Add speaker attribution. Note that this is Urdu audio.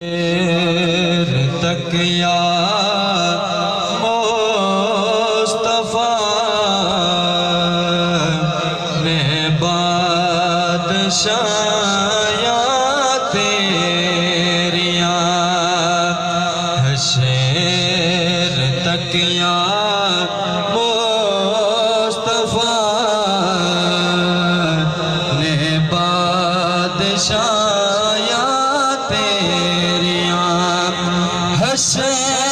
Speaker 1: دیر تک یا مصطفیٰ نے بادشاہیاں تیریاں شیر تک یا مصطفیٰ نے بادشاہ حسین